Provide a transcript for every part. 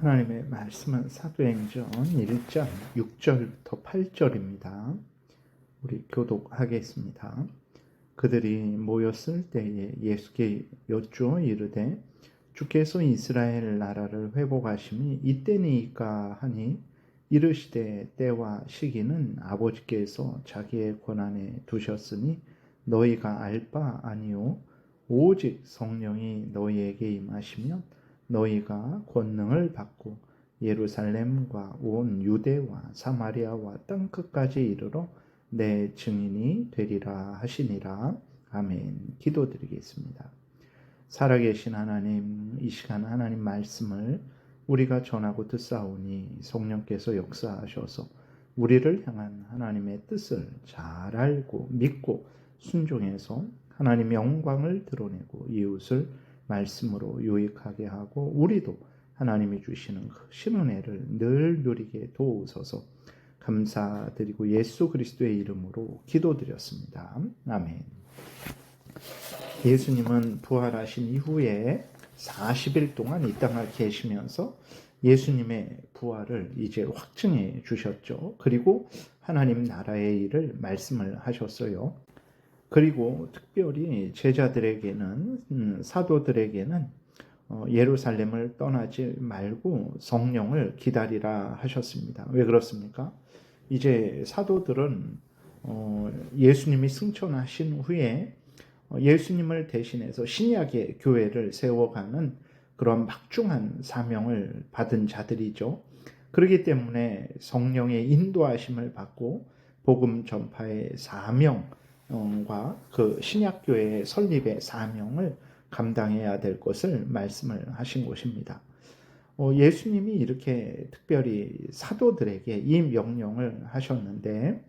하나님의 말씀은 사도행전 1장 6절부터 8절입니다. 우리 교독하겠습니다. 그들이 모였을 때에 예수께 여쭈어 이르되 주께서 이스라엘 나라를 회복하심이 이때니까 하니 이르시되 때와 시기는 아버지께서 자기의 권한에 두셨으니 너희가 알 바 아니요 오직 성령이 너희에게 임하시면 너희가 권능을 받고 예루살렘과 온 유대와 사마리아와 땅끝까지 이르러 내 증인이 되리라 하시니라. 아멘. 기도드리겠습니다. 살아계신 하나님, 이 시간 하나님 말씀을 우리가 전하고 듣사오니 성령께서 역사하셔서 우리를 향한 하나님의 뜻을 잘 알고 믿고 순종해서 하나님의 영광을 드러내고 이웃을 말씀으로 유익하게 하고 우리도 하나님이 주시는 신은혜를 늘 누리게 도우소서. 감사드리고 예수 그리스도의 이름으로 기도드렸습니다. 아멘. 예수님은 부활하신 이후에 40일 동안 이 땅에 계시면서 예수님의 부활을 이제 확증해 주셨죠. 그리고 하나님 나라의 일을 말씀을 하셨어요. 그리고 특별히 제자들에게는 사도들에게는 예루살렘을 떠나지 말고 성령을 기다리라 하셨습니다. 왜 그렇습니까? 이제 사도들은 예수님이 승천하신 후에 예수님을 대신해서 신약의 교회를 세워가는 그런 막중한 사명을 받은 자들이죠. 그렇기 때문에 성령의 인도하심을 받고 복음 전파의 사명과 그 신약교회의 설립의 사명을 감당해야 될 것을 말씀을 하신 것입니다. 예수님이 이렇게 특별히 사도들에게 이 명령을 하셨는데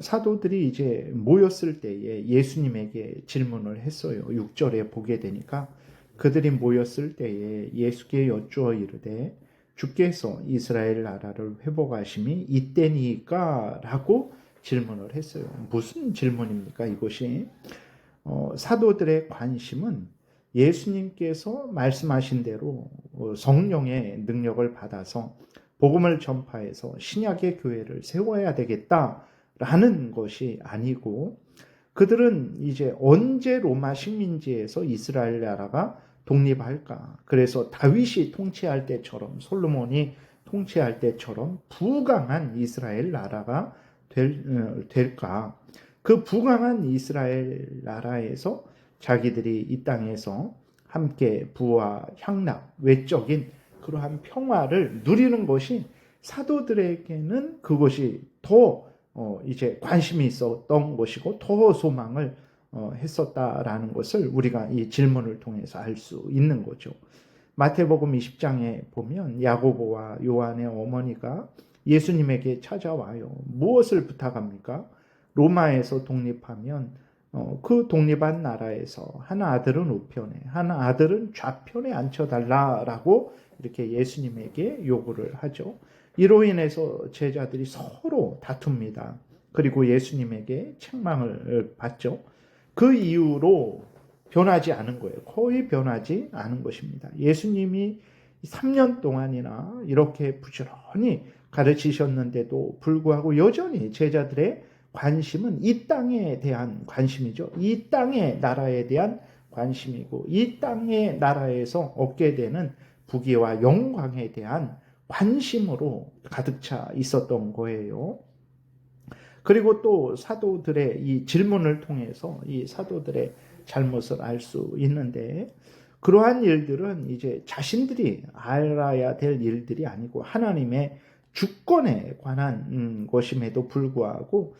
사도들이 이제 모였을 때에 예수님에게 질문을 했어요. 6절에 보게 되니까 그들이 모였을 때에 예수께 여쭈어 이르되 주께서 이스라엘 나라를 회복하심이 이때니까 라고 질문을 했어요. 무슨 질문입니까? 이것이 사도들의 관심은 예수님께서 말씀하신 대로 성령의 능력을 받아서 복음을 전파해서 신약의 교회를 세워야 되겠다라는 것이 아니고 그들은 이제 언제 로마 식민지에서 이스라엘 나라가 독립할까? 그래서 다윗이 통치할 때처럼 솔로몬이 통치할 때처럼 부강한 이스라엘 나라가 될까? 그 부강한 이스라엘 나라에서 자기들이 이 땅에서 함께 부와 향락, 외적인 그러한 평화를 누리는 것이 사도들에게는 그것이 더 이제 관심이 있었던 것이고 더 소망을 했었다라는 것을 우리가 이 질문을 통해서 알 수 있는 거죠. 마태복음 20장에 보면 야고보와 요한의 어머니가 예수님에게 찾아와요. 무엇을 부탁합니까? 로마에서 독립하면 그 독립한 나라에서 한 아들은 우편에 한 아들은 좌편에 앉혀달라라고 이렇게 예수님에게 요구를 하죠. 이로 인해서 제자들이 서로 다툽니다. 그리고 예수님에게 책망을 받죠. 그 이후로 변하지 않은 거예요. 거의 변하지 않은 것입니다. 예수님이 3년 동안이나 이렇게 부지런히 가르치셨는데도 불구하고 여전히 제자들의 관심은 이 땅에 대한 관심이죠. 이 땅의 나라에 대한 관심이고 이 땅의 나라에서 얻게 되는 부귀와 영광에 대한 관심으로 가득 차 있었던 거예요. 그리고 또 사도들의 이 질문을 통해서 이 사도들의 잘못을 알 수 있는데 그러한 일들은 이제 자신들이 알아야 될 일들이 아니고 하나님의 주권에 관한 것임에도 불구하고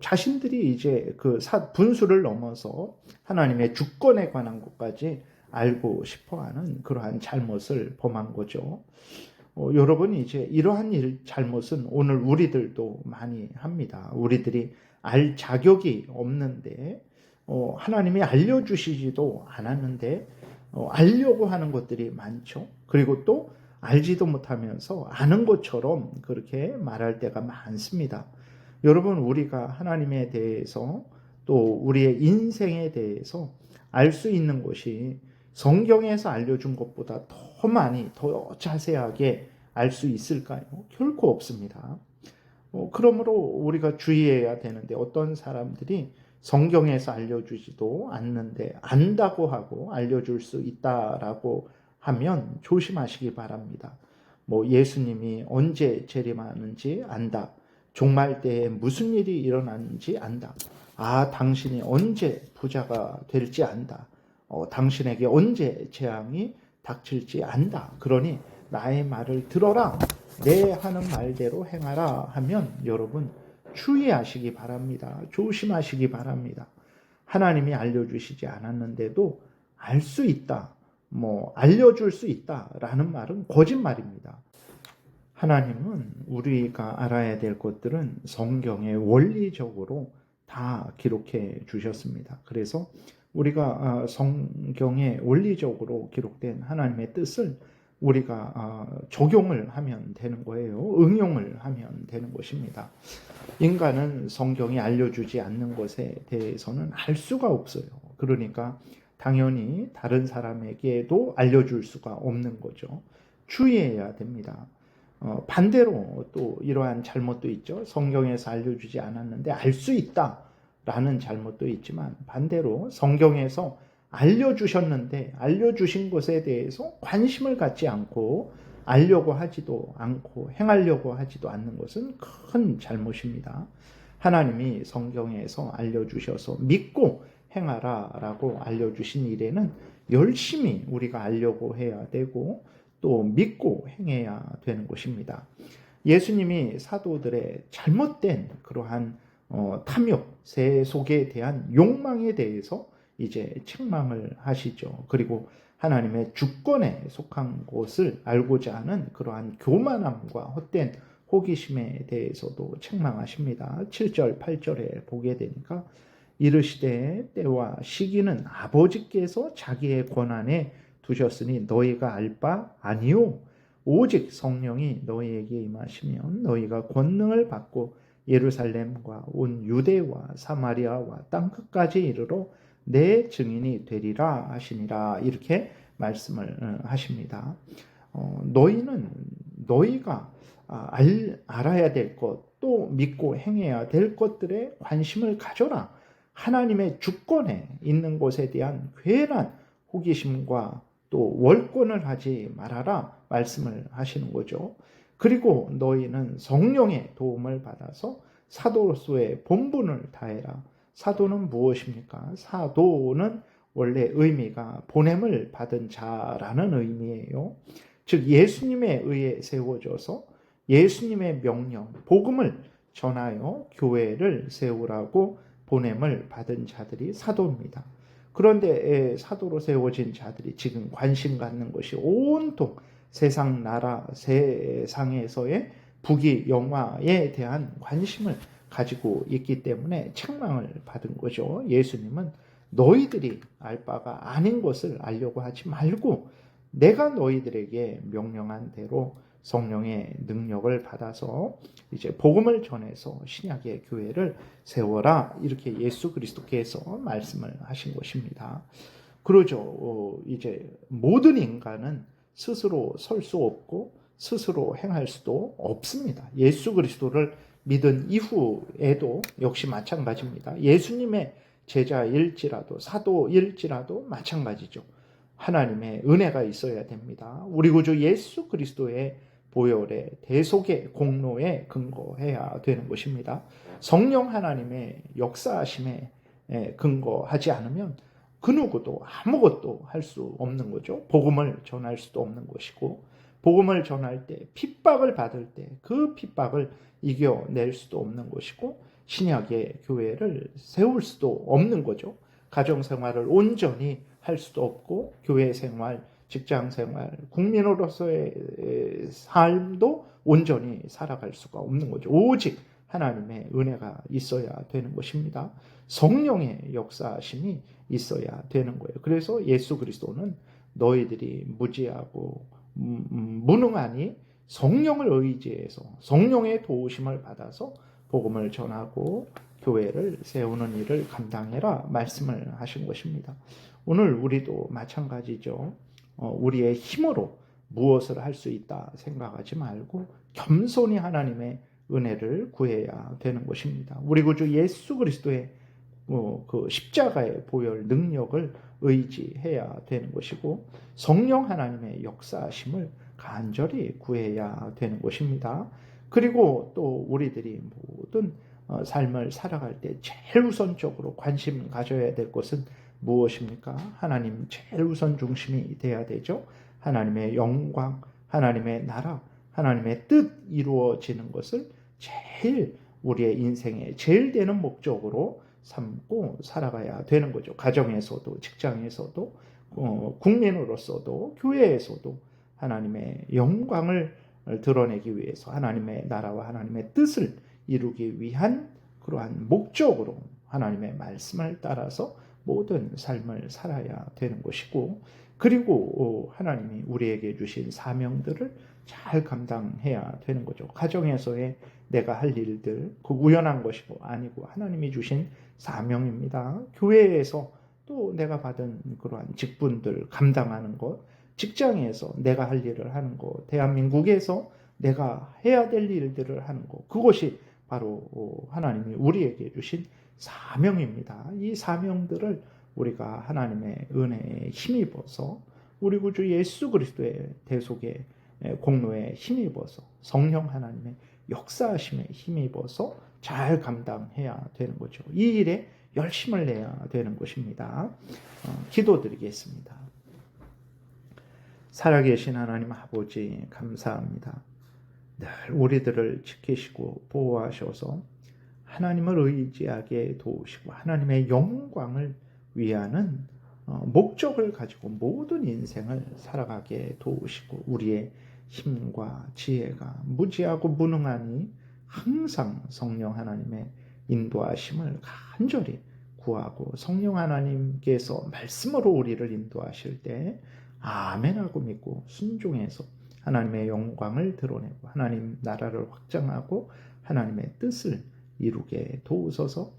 자신들이 이제 그 분수를 넘어서 하나님의 주권에 관한 것까지 알고 싶어하는 그러한 잘못을 범한 거죠. 여러분 이제 이러한 잘못은 오늘 우리들도 많이 합니다. 우리들이 알 자격이 없는데 하나님이 알려주시지도 않았는데 알려고 하는 것들이 많죠. 그리고 또 알지도 못하면서 아는 것처럼 그렇게 말할 때가 많습니다. 여러분 우리가 하나님에 대해서 또 우리의 인생에 대해서 알 수 있는 것이 성경에서 알려준 것보다 더 많이, 더 자세하게 알 수 있을까요? 결코 없습니다. 그러므로 우리가 주의해야 되는데, 어떤 사람들이 성경에서 알려주지도 않는데 안다고 하고 알려줄 수 있다라고 하면 조심하시기 바랍니다. 예수님이 언제 재림하는지 안다. 종말 때에 무슨 일이 일어나는지 안다. 당신이 언제 부자가 될지 안다. 당신에게 언제 재앙이 닥칠지 안다. 그러니 나의 말을 들어라. 내 하는 말대로 행하라 하면 여러분 주의하시기 바랍니다. 조심하시기 바랍니다. 하나님이 알려주시지 않았는데도 알 수 있다. 알려줄 수 있다라는 말은 거짓말입니다. 하나님은 우리가 알아야 될 것들은 성경에 원리적으로 다 기록해 주셨습니다. 그래서 우리가 성경에 원리적으로 기록된 하나님의 뜻을 우리가 적용을 하면 되는 거예요. 응용을 하면 되는 것입니다. 인간은 성경이 알려주지 않는 것에 대해서는 알 수가 없어요. 그러니까 당연히 다른 사람에게도 알려줄 수가 없는 거죠. 주의해야 됩니다. 반대로 또 이러한 잘못도 있죠. 성경에서 알려주지 않았는데 알 수 있다라는 잘못도 있지만, 반대로 성경에서 알려주셨는데 알려주신 것에 대해서 관심을 갖지 않고 알려고 하지도 않고 행하려고 하지도 않는 것은 큰 잘못입니다. 하나님이 성경에서 알려주셔서 믿고 행하라라고 알려주신 일에는 열심히 우리가 알려고 해야 되고 또 믿고 행해야 되는 것입니다. 예수님이 사도들의 잘못된 그러한 탐욕, 세속에 대한 욕망에 대해서 이제 책망을 하시죠. 그리고 하나님의 주권에 속한 것을 알고자 하는 그러한 교만함과 헛된 호기심에 대해서도 책망하십니다. 7절, 8절에 보게 되니까 이르시되 때와 시기는 아버지께서 자기의 권한에 두셨으니 너희가 알 바 아니요 오직 성령이 너희에게 임하시면 너희가 권능을 받고 예루살렘과 온 유대와 사마리아와 땅끝까지 이르러 내 증인이 되리라 하시니라. 이렇게 말씀을 하십니다. 너희가 알아야 될 것, 또 믿고 행해야 될 것들에 관심을 가져라. 하나님의 주권에 있는 것에 대한 괴란 호기심과 또 월권을 하지 말아라 말씀을 하시는 거죠. 그리고 너희는 성령의 도움을 받아서 사도로서의 본분을 다해라. 사도는 무엇입니까? 사도는 원래 의미가 보냄을 받은 자라는 의미예요. 즉 예수님에 의해 세워져서 예수님의 명령, 복음을 전하여 교회를 세우라고 보냄을 받은 자들이 사도입니다. 그런데 사도로 세워진 자들이 지금 관심 갖는 것이 온통 세상 나라, 세상에서의 부귀 영화에 대한 관심을 가지고 있기 때문에 책망을 받은 거죠. 예수님은 너희들이 알 바가 아닌 것을 알려고 하지 말고 내가 너희들에게 명령한 대로 성령의 능력을 받아서 이제 복음을 전해서 신약의 교회를 세워라. 이렇게 예수 그리스도께서 말씀을 하신 것입니다. 그러죠. 이제 모든 인간은 스스로 설 수 없고 스스로 행할 수도 없습니다. 예수 그리스도를 믿은 이후에도 역시 마찬가지입니다. 예수님의 제자일지라도 사도일지라도 마찬가지죠. 하나님의 은혜가 있어야 됩니다. 우리 구주 예수 그리스도의 보혈의 대속의 공로에 근거해야 되는 것입니다. 성령 하나님의 역사하심에 근거하지 않으면 그 누구도 아무것도 할 수 없는 거죠. 복음을 전할 수도 없는 것이고, 복음을 전할 때 핍박을 받을 때 그 핍박을 이겨낼 수도 없는 것이고, 신약의 교회를 세울 수도 없는 거죠. 가정생활을 온전히 할 수도 없고, 교회 생활, 직장 생활, 국민으로서의 삶도 온전히 살아갈 수가 없는 거죠. 오직 하나님의 은혜가 있어야 되는 것입니다. 성령의 역사심이 있어야 되는 거예요. 그래서 예수 그리스도는 너희들이 무지하고 무능하니 성령을 의지해서 성령의 도우심을 받아서 복음을 전하고 교회를 세우는 일을 감당해라 말씀을 하신 것입니다. 오늘 우리도 마찬가지죠. 우리의 힘으로 무엇을 할 수 있다 생각하지 말고 겸손히 하나님의 은혜를 구해야 되는 것입니다. 우리 구주 예수 그리스도의 그 십자가의 보혈 능력을 의지해야 되는 것이고 성령 하나님의 역사하심을 간절히 구해야 되는 것입니다. 그리고 또 우리들이 모든 삶을 살아갈 때 제일 우선적으로 관심 가져야 될 것은 무엇입니까? 하나님 제일 우선 중심이 돼야 되죠. 하나님의 영광, 하나님의 나라, 하나님의 뜻 이루어지는 것을 제일 우리의 인생의 제일 되는 목적으로 삼고 살아가야 되는 거죠. 가정에서도, 직장에서도, 국민으로서도, 교회에서도 하나님의 영광을 드러내기 위해서 하나님의 나라와 하나님의 뜻을 이루기 위한 그러한 목적으로 하나님의 말씀을 따라서 모든 삶을 살아야 되는 것이고, 그리고 하나님이 우리에게 주신 사명들을 잘 감당해야 되는 거죠. 가정에서의 내가 할 일들, 그 우연한 것이고 아니고 하나님이 주신 사명입니다. 교회에서 또 내가 받은 그러한 직분들 감당하는 것, 직장에서 내가 할 일을 하는 것, 대한민국에서 내가 해야 될 일들을 하는 것, 그것이 바로 하나님이 우리에게 주신 사명입니다. 이 사명들을 우리가 하나님의 은혜에 힘입어서 우리 구주 예수 그리스도의 대속의 공로에 힘입어서 성령 하나님의 역사하심에 힘입어서 잘 감당해야 되는 거죠. 이 일에 열심을 내야 되는 것입니다. 기도드리겠습니다. 살아계신 하나님 아버지 감사합니다. 늘 우리들을 지키시고 보호하셔서 하나님을 의지하게 도우시고 하나님의 영광을 위하는 목적을 가지고 모든 인생을 살아가게 도우시고 우리의 힘과 지혜가 무지하고 무능하니 항상 성령 하나님의 인도하심을 간절히 구하고 성령 하나님께서 말씀으로 우리를 인도하실 때 아멘하고 믿고 순종해서 하나님의 영광을 드러내고 하나님 나라를 확장하고 하나님의 뜻을 이루게 도우소서.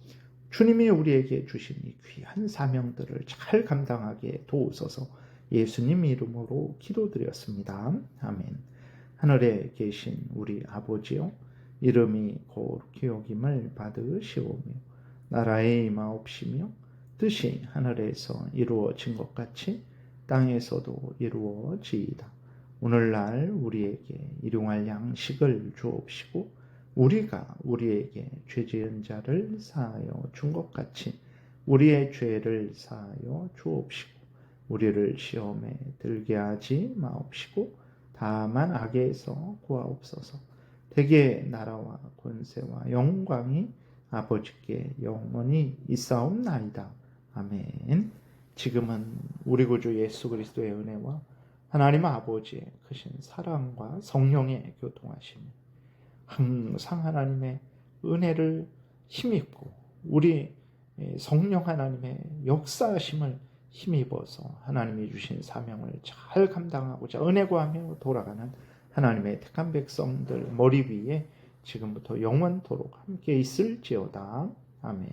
주님이 우리에게 주신 이 귀한 사명들을 잘 감당하게 도우소서. 예수님 이름으로 기도드렸습니다. 아멘. 하늘에 계신 우리 아버지요, 이름이 거룩히 여김을 받으시오며 나라의 임하옵시며 뜻이 하늘에서 이루어진 것 같이 땅에서도 이루어지이다. 오늘날 우리에게 일용할 양식을 주옵시고 우리가 우리에게 죄 지은 자를 사하여 준 것 같이 우리의 죄를 사하여 주옵시고 우리를 시험에 들게 하지 마옵시고 다만 악에서 구하옵소서. 대개 나라와 권세와 영광이 아버지께 영원히 있사옵나이다. 아멘. 지금은 우리 구주 예수 그리스도의 은혜와 하나님 아버지의 크신 사랑과 성령의 교통하심이 항상 하나님의 은혜를 힘입고 우리 성령 하나님의 역사하심을 힘입어서 하나님이 주신 사명을 잘 감당하고자 은혜 구하며 돌아가는 하나님의 택한 백성들 머리 위에 지금부터 영원토록 함께 있을지어다. 아멘.